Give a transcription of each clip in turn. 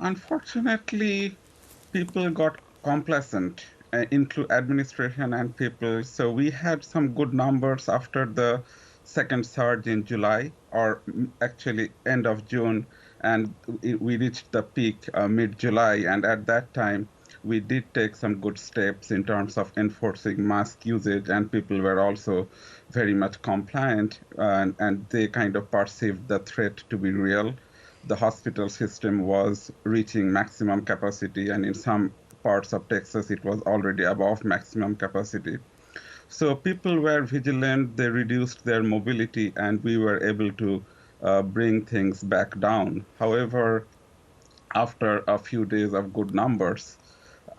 Unfortunately, people got complacent, include administration and people. So we had some good numbers after the second surge in July, or actually end of June, and we reached the peak mid-July. And at that time, we did take some good steps in terms of enforcing mask usage, and people were also very much compliant, and they kind of perceived the threat to be real. The hospital system was reaching maximum capacity, and in some parts of Texas, it was already above maximum capacity. So people were vigilant, they reduced their mobility, and we were able to bring things back down. However, after a few days of good numbers,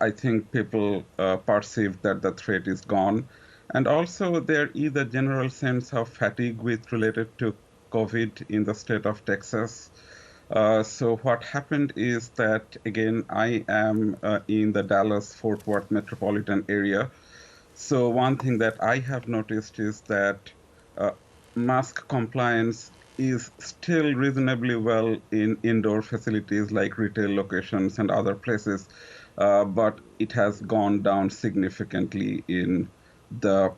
I think people perceive that the threat is gone. And also, there is a general sense of fatigue with related to COVID in the state of Texas. So what happened is that, again, I am in the Dallas-Fort Worth metropolitan area. So one thing that I have noticed is that uh, mask compliance is still reasonably well in indoor facilities like retail locations and other places, but it has gone down significantly in the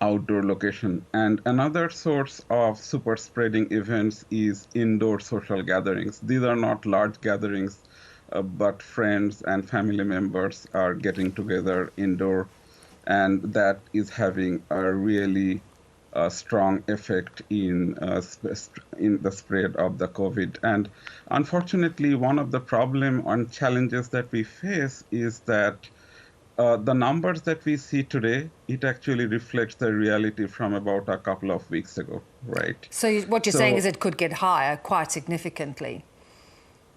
outdoor location. And another source of super spreading events is indoor social gatherings. These are not large gatherings, but friends and family members are getting together indoor, and that is having a really strong effect in the spread of the COVID. And unfortunately, one of the problem and challenges that we face is that the numbers that we see today, it actually reflects the reality from about a couple of weeks ago, right? So what you're saying is So, it could get higher quite significantly.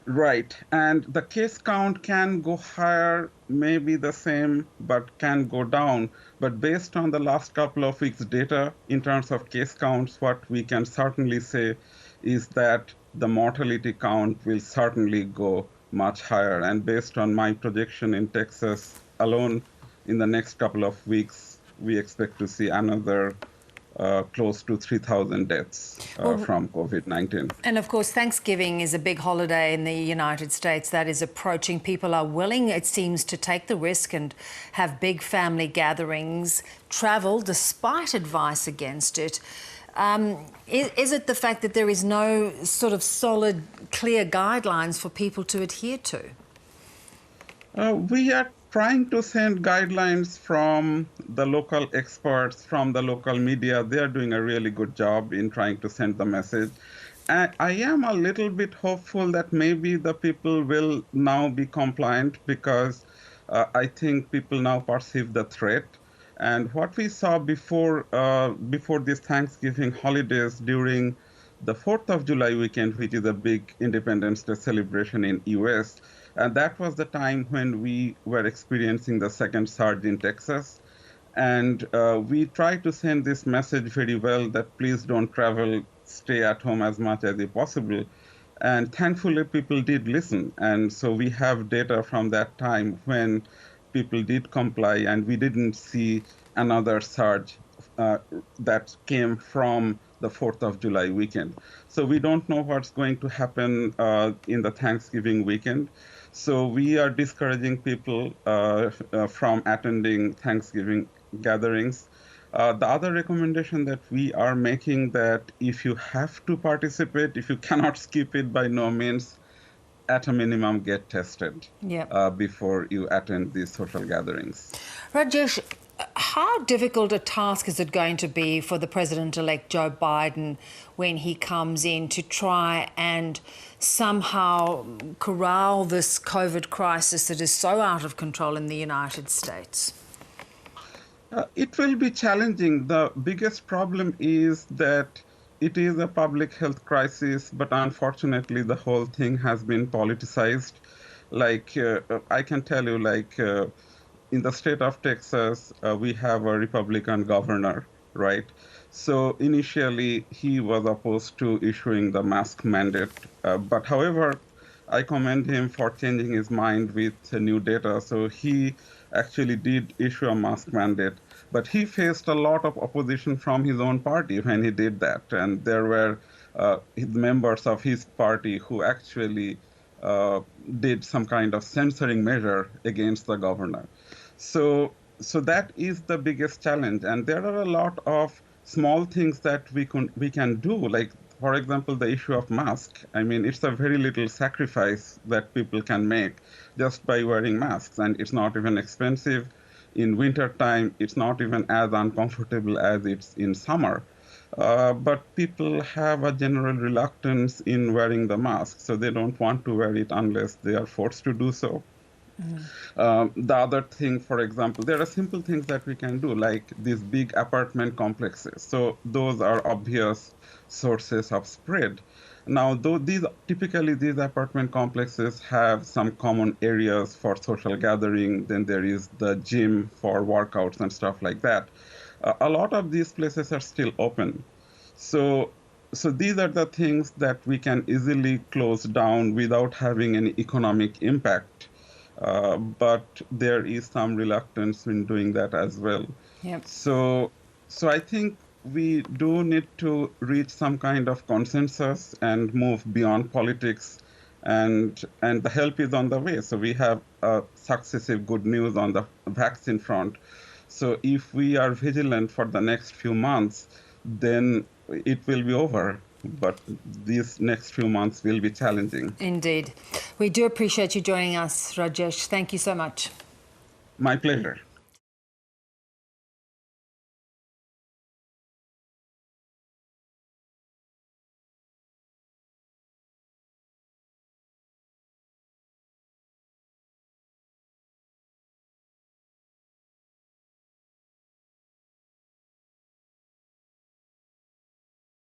right. And the case count can go higher, maybe the same, but can go down. But based on the last couple of weeks' data in terms of case counts, what we can certainly say is that the mortality count will certainly go much higher. And based on my projection in Texas alone, in the next couple of weeks, we expect to see another close to 3,000 deaths Well, from COVID-19. and of course, Thanksgiving is a big holiday in the United States that is approaching. People are willing, it seems, to take the risk and have big family gatherings, travel despite advice against it. Is it the fact that there is no sort of solid, clear guidelines for people to adhere to? We are trying to send guidelines from the local experts, from the local media. They are doing a really good job in trying to send the message. And I am a little bit hopeful that maybe the people will now be compliant, because I think people now perceive the threat. And what we saw before this Thanksgiving holidays, during the 4th of July weekend, which is a big Independence Day celebration in US, and that was the time when we were experiencing the second surge in Texas. And we tried to send this message very well, that please don't travel, stay at home as much as possible. And thankfully, people did listen. And so we have data from that time when people did comply, and we didn't see another surge uh, that came from the 4th of July weekend. So we don't know what's going to happen in the Thanksgiving weekend. So we are discouraging people from attending Thanksgiving gatherings. The other recommendation that we are making, that if you have to participate, if you cannot skip it, by no means, at a minimum, get tested Yeah. before you attend these social gatherings. Rajesh, how difficult a task is it going to be for the President-elect Joe Biden when he comes in to try and somehow corral this COVID crisis that is so out of control in the United States? It will be challenging. The biggest problem is that it is a public health crisis, but unfortunately, the whole thing has been politicized. Like, I can tell you, like, in the state of Texas, we have a Republican governor, right? So initially, he was opposed to issuing the mask mandate. But however, I commend him for changing his mind with new data. So he actually did issue a mask mandate, but he faced a lot of opposition from his own party when he did that. And there were members of his party who actually uh, did some kind of censoring measure against the governor. So that is the biggest challenge, and there are a lot of small things that we can do. Like, for example, the issue of mask. I mean, it's a very little sacrifice that people can make just by wearing masks, and it's not even expensive. In winter time, it's not even as uncomfortable as it's in summer. But people have a general reluctance in wearing the mask, so they don't want to wear it unless they are forced to do so. The other thing, for example, there are simple things that we can do, like these big apartment complexes. So those are obvious sources of spread. Now, though these apartment complexes have some common areas for social gathering, then there is the gym for workouts and stuff like that. A lot of these places are still open. So, so these are the things that we can easily close down without having any economic impact. But there is some reluctance in doing that as well. Yep. So, so I think we do need to reach some kind of consensus and move beyond politics, and the help is on the way. So we have successive good news on the vaccine front. So if we are vigilant for the next few months, then it will be over. But these next few months will be challenging. Indeed. We do appreciate you joining us, Rajesh. Thank you so much. My pleasure.